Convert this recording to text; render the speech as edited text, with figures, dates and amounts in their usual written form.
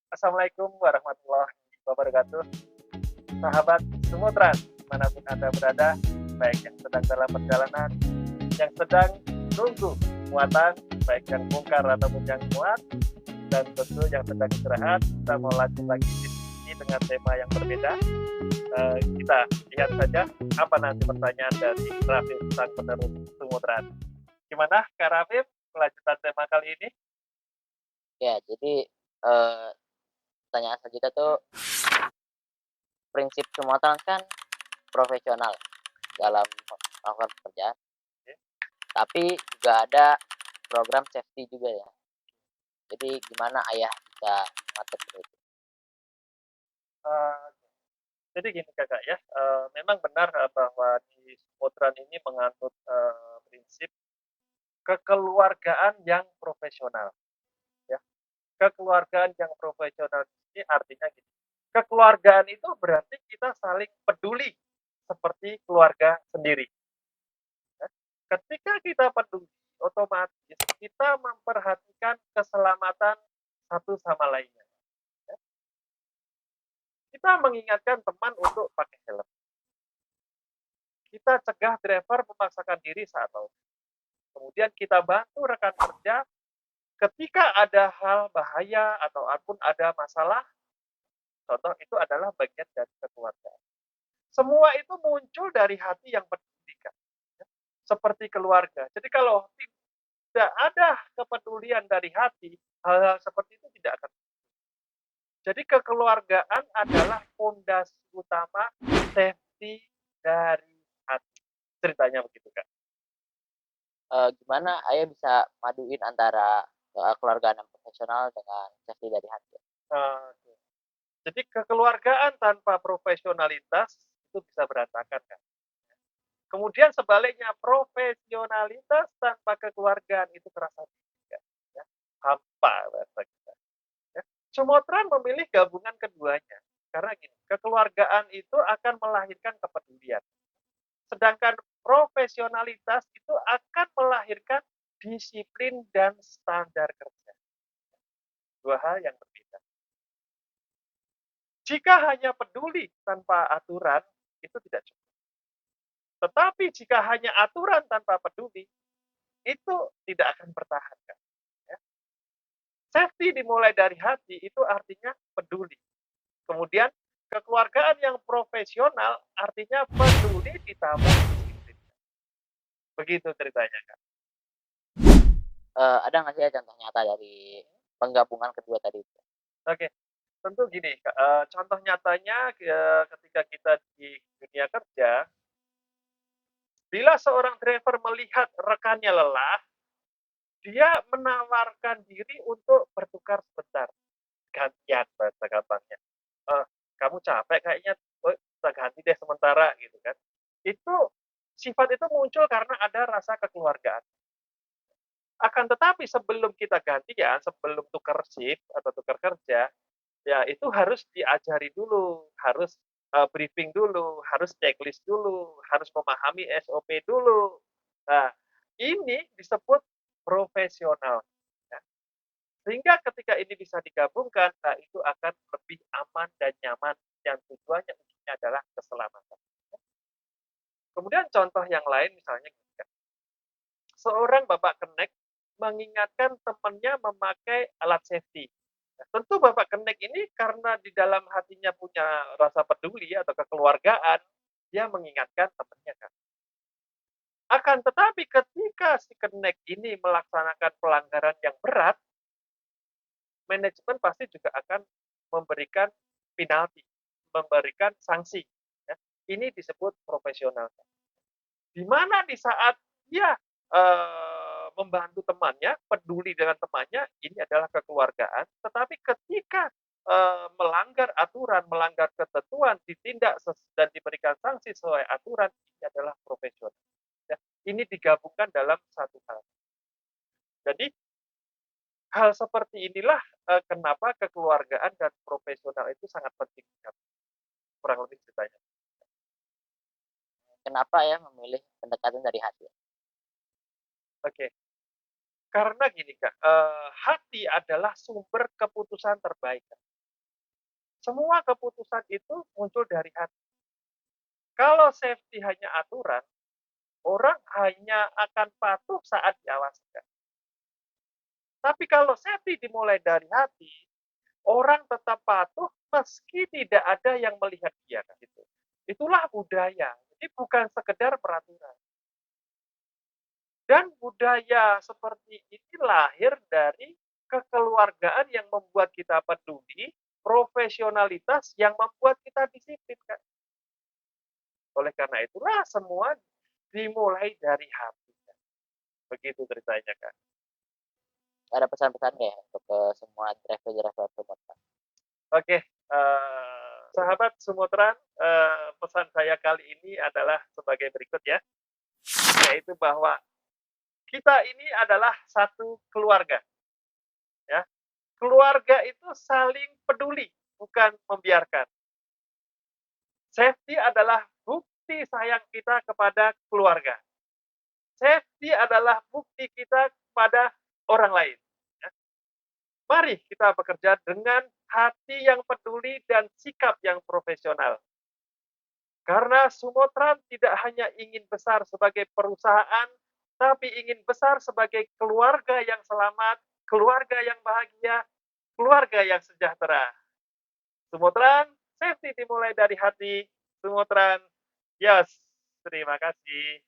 Assalamualaikum warahmatullahi wabarakatuh. Sahabat Sumutran, dimanapun Anda berada, baik yang sedang dalam perjalanan, yang sedang nunggu muatan, baik yang bongkar ataupun yang muat, dan tentu yang sedang istirahat, kita mau lanjut lagi diskusi dengan tema yang berbeda. Kita lihat saja apa nanti pertanyaan dari Rafif sang penerus Sumutran. Gimana Kak Rafif, kelanjutan tema kali ini? Ya, jadi eh, pertanyaan selanjutnya tuh prinsip semua kan profesional dalam melakukan pekerjaan, tapi juga ada program safety juga ya. Jadi gimana ayah bisa mengatur itu? Uh, Jadi gini Kakak ya, memang benar bahwa di Sumutran ini menganut prinsip kekeluargaan yang profesional. Ya, kekeluargaan yang profesional ini artinya gini, kekeluargaan itu berarti kita saling peduli seperti keluarga sendiri. Ya. Ketika kita peduli, otomatis kita memperhatikan keselamatan satu sama lainnya. Ya. Kita mengingatkan teman untuk pakai helm. Kita cegah driver memaksakan diri saat tahu. Kemudian kita bantu rekan kerja ketika ada hal bahaya ataupun ada masalah. Contoh itu adalah bagian dari kekeluargaan. Semua itu muncul dari hati yang peduli, kan? Seperti keluarga. Jadi kalau tidak ada kepedulian dari hati, hal-hal seperti itu tidak akan. Jadi kekeluargaan adalah fondasi utama safety dari hati. Ceritanya begitu, Kak. Gimana ayah bisa maduin antara keluarga yang profesional dengan safety dari hati? Uh, jadi kekeluargaan tanpa profesionalitas itu bisa berantakan, kan? Kemudian sebaliknya profesionalitas tanpa kekeluargaan itu terasa tidak, ya, hampa bahasa kita. Ya. Sumotran memilih gabungan keduanya karena gini, kekeluargaan itu akan melahirkan kepedulian, sedangkan profesionalitas itu akan melahirkan disiplin dan standar kerja. Dua hal yang berbeda. Jika hanya peduli tanpa aturan, itu tidak cukup. Tetapi jika hanya aturan tanpa peduli, itu tidak akan bertahan. Kan? Ya. Safety dimulai dari hati itu artinya peduli. Kemudian kekeluargaan yang profesional artinya peduli ditambah disiplin. Begitu ceritanya, Kak. Ada nggak sih ya contoh nyata dari penggabungan kedua tadi itu? Oke, tentu gini, Kak. Contoh nyatanya ketika kita di dunia kerja, bila seorang driver melihat rekannya lelah, dia menawarkan diri untuk bertukar sebentar, gantian bahasa gampangnya. Eh, Kamu capek kayaknya, oh, kita ganti deh sementara gitu kan. Itu sifat itu muncul karena ada rasa kekeluargaan. Akan tetapi sebelum kita gantian, sebelum tukar shift atau tukar kerja, ya itu harus diajari dulu, harus briefing dulu, harus checklist dulu, harus memahami SOP dulu. Nah, ini disebut profesional. Ya. Sehingga ketika ini bisa digabungkan, nah itu akan lebih aman dan nyaman yang tujuannya ujungnya adalah keselamatan. Kemudian contoh yang lain misalnya seorang bapak kenek mengingatkan temannya memakai alat safety. Nah, tentu bapak kenek ini karena di dalam hatinya punya rasa peduli atau kekeluargaan, dia mengingatkan temannya, kan. Akan tetapi ketika si kenek ini melaksanakan pelanggaran yang berat, manajemen pasti juga akan memberikan penalti, memberikan sanksi. Ya. Ini disebut profesional. Di mana di saat dia membantu temannya, peduli dengan temannya, ini adalah kekeluargaan. Tetapi ketika melanggar aturan, melanggar ketentuan, ditindak dan diberikan sanksi sesuai aturan, ini adalah profesional. Ya, ini digabungkan dalam satu hal. Jadi hal seperti inilah kenapa kekeluargaan dan profesional itu sangat penting. Kurang lebih ceritanya. Kenapa ya memilih pendekatan dari hati? Oke, karena gini Kak, hati adalah sumber keputusan terbaik. Kak. Semua keputusan itu muncul dari hati. Kalau safety hanya aturan, orang hanya akan patuh saat diawasi. Tapi kalau safety dimulai dari hati, orang tetap patuh meski tidak ada yang melihat dia, gitu. Itulah budaya. Jadi bukan sekedar peraturan. Dan budaya seperti ini lahir dari kekeluargaan yang membuat kita peduli, profesionalitas yang membuat kita disiplin, Kak. Oleh karena itulah semua dimulai dari hati. Begitu ceritanya, Kak. Ada pesan-pesan ya untuk ke semua driver-driver Sumatera? Oke, sahabat Sumotran, pesan saya kali ini adalah sebagai berikut ya, yaitu bahwa kita ini adalah satu keluarga, ya. Keluarga itu saling peduli, bukan membiarkan. Safety adalah bukti sayang kita kepada keluarga. Safety adalah bukti kita kepada orang lain. Ya. Mari kita bekerja dengan hati yang peduli dan sikap yang profesional. Karena Sumotran tidak hanya ingin besar sebagai perusahaan, tapi ingin besar sebagai keluarga yang selamat, keluarga yang bahagia, keluarga yang sejahtera. Sumotran, safety dimulai dari hati. Sumotran, yes. Terima kasih.